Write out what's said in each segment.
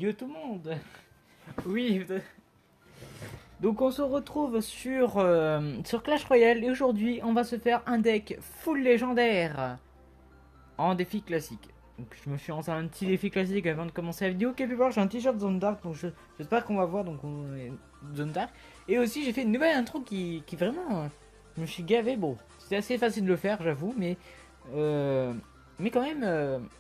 Yo tout le monde. Oui. Donc on se retrouve sur Clash Royale et aujourd'hui on va se faire un deck full légendaire en défi classique. Donc je me suis lancé un petit défi classique avant de commencer la vidéo. Quelque part j'ai un t-shirt Zone Dark donc j'espère qu'on va voir donc on est Zone Dark. Et aussi j'ai fait une nouvelle intro qui vraiment je me suis gavé. Bon c'était assez facile de le faire j'avoue mais quand même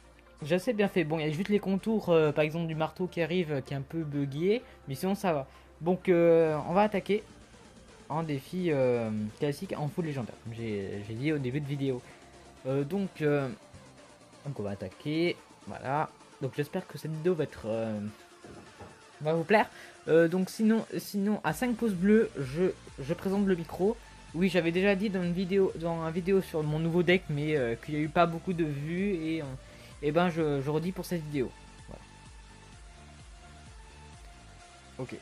j'ai assez bien fait. Bon, il y a juste les contours, par exemple, du marteau qui arrive, qui est un peu buggé, mais sinon ça va. Donc, on va attaquer en défi classique en full légendaire, comme j'ai dit au début de vidéo. Donc on va attaquer. Voilà. Donc, j'espère que cette vidéo va vous plaire. Donc, sinon, à 5 pouces bleus, je présente le micro. Oui, j'avais déjà dit dans une vidéo sur mon nouveau deck, mais qu'il n'y a eu pas beaucoup de vues et ben je redis pour cette vidéo. Voilà. Ok.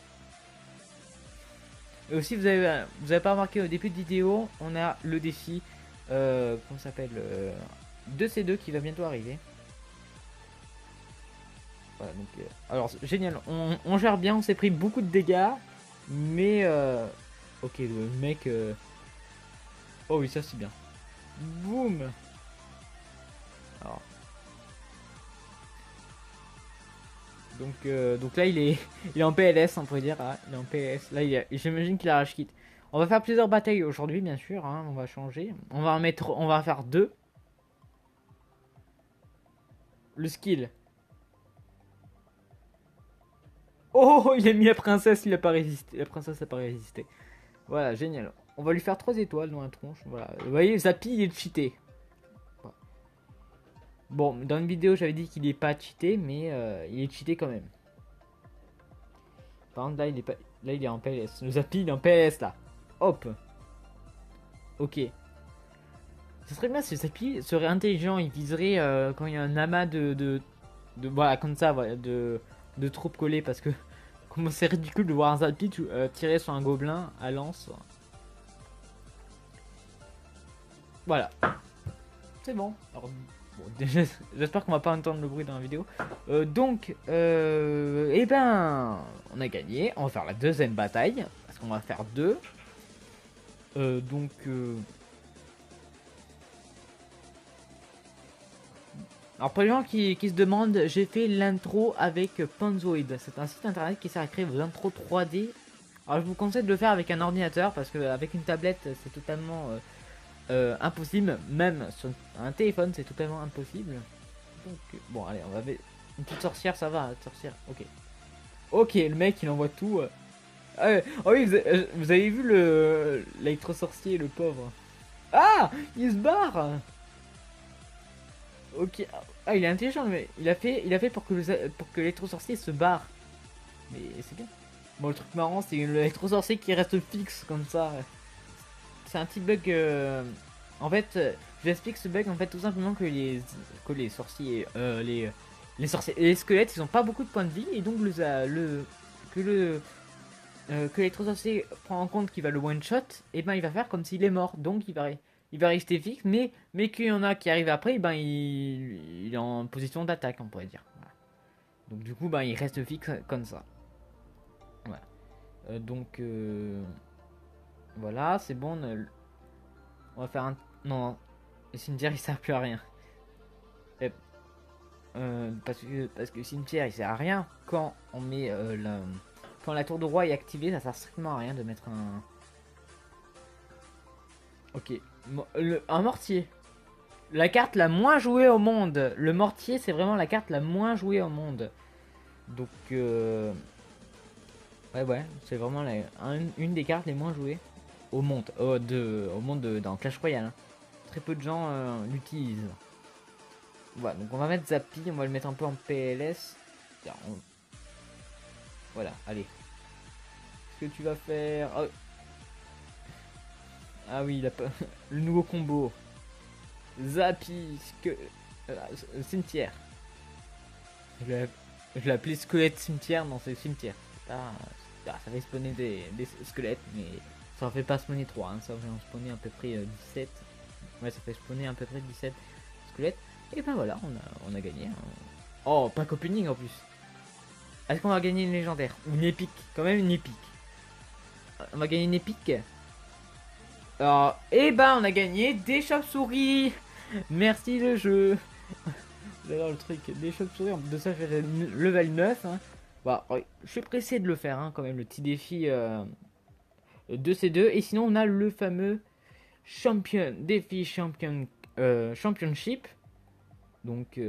Et aussi vous avez pas remarqué au début de vidéo, on a le défi comment ça s'appelle 2C2 qui va bientôt arriver. Voilà donc alors génial, on gère bien, on s'est pris beaucoup de dégâts, mais ok le mec oh oui ça c'est bien. Boum. Alors donc là il est en PLS on pourrait dire, ah, il est en PLS. Là j'imagine qu'il a rage kit. On va faire plusieurs batailles aujourd'hui bien sûr, hein, on va changer. On va faire deux. Le skill. Oh il a mis la princesse, il a pas résisté. La princesse a pas résisté. Voilà génial. On va lui faire 3 étoiles dans la tronche. Voilà. Vous voyez Zappy il est cheaté. Bon dans une vidéo j'avais dit qu'il est pas cheaté mais il est cheaté quand même. Par contre, là, il est pas... là, il est en PLS. Le Zappy, il est en PLS, là. Hop. Ok. Ce serait bien si le Zappy serait intelligent. Il viserait quand il y a un amas voilà, comme ça, voilà, de troupes collées. Parce que, comment c'est ridicule de voir un Zappy tirer sur un gobelin à lance. Voilà. C'est bon. Alors, bon, j'espère qu'on va pas entendre le bruit dans la vidéo. Eh ben, on a gagné. On va faire la deuxième bataille. Parce qu'on va faire deux. Donc, alors pour les gens qui se demandent, j'ai fait l'intro avec Panzoid. C'est un site internet qui sert à créer vos intros 3D. Alors je vous conseille de le faire avec un ordinateur parce qu'avec une tablette c'est totalement impossible. Même sur un téléphone c'est totalement impossible. Donc bon allez on va ver... Une petite sorcière ça va, sorcière, ok. Ok le mec il envoie tout. Oh oui vous avez vu l'électro-sorcier le pauvre. Ah il se barre. Ok. Ah, il est intelligent, mais il a fait pour que l'électro-sorcier se barre. Mais c'est bien. Bon, le truc marrant, c'est l'électro-sorcier qui reste fixe comme ça. C'est un petit bug. En fait, je vous explique ce bug. En fait, tout simplement que les sorciers, les sorciers, les squelettes, ils ont pas beaucoup de points de vie et donc que l'électro-sorcier prend en compte qu'il va le one shot, et ben il va faire comme s'il est mort. Donc il va rester fixe, mais qu'il y en a qui arrivent après, ben il est en position d'attaque, on pourrait dire. Voilà. Donc du coup, ben il reste fixe comme ça. Voilà. Voilà, c'est bon. On va faire un. Non, le cimetière il sert plus à rien. Parce que le cimetière il sert à rien quand on met quand la tour de roi est activée, ça sert strictement à rien de mettre un. Ok. Un mortier. La carte la moins jouée au monde. Le mortier, c'est vraiment la carte la moins jouée au monde. Donc, ouais, c'est vraiment une des cartes les moins jouées au monde. Dans Clash Royale. Hein. Très peu de gens l'utilisent. Voilà, donc on va mettre Zappy, on va le mettre un peu en PLS. Tiens, voilà, allez. Qu'est-ce que tu vas faire? Oh. Ah oui, le nouveau combo. Zappy, cimetière. Je l'ai appelé squelette cimetière, non c'est cimetière. Ça fait spawner des squelettes, mais ça en fait pas spawner 3, hein. Ça fait en spawner à peu près 17. Ouais, ça fait spawner à peu près 17 squelettes. Et ben voilà, on a gagné. Hein. Oh, pack opening en plus. Est-ce qu'on va gagner une légendaire? Une épique, quand même une épique. On va gagner une épique. Alors, eh ben, on a gagné des chauves-souris. Merci le jeu. J'adore le truc, des chauves-souris. En plus de ça, je fais level 9. Hein. Bah, je suis pressé de le faire, hein, quand même, le petit défi de ces deux. Et sinon, on a le fameux défi championship. Donc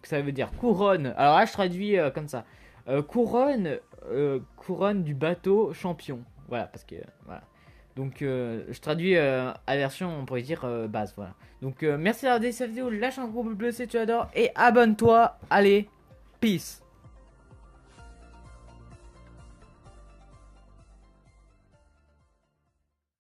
ça veut dire couronne. Alors là, je traduis comme ça. Couronne du bateau champion. Voilà, parce que voilà. Donc je traduis à version, on pourrait dire base. Voilà. Donc merci d'avoir regardé cette vidéo. Lâche un gros pouce bleu si tu adores et abonne-toi. Allez, peace.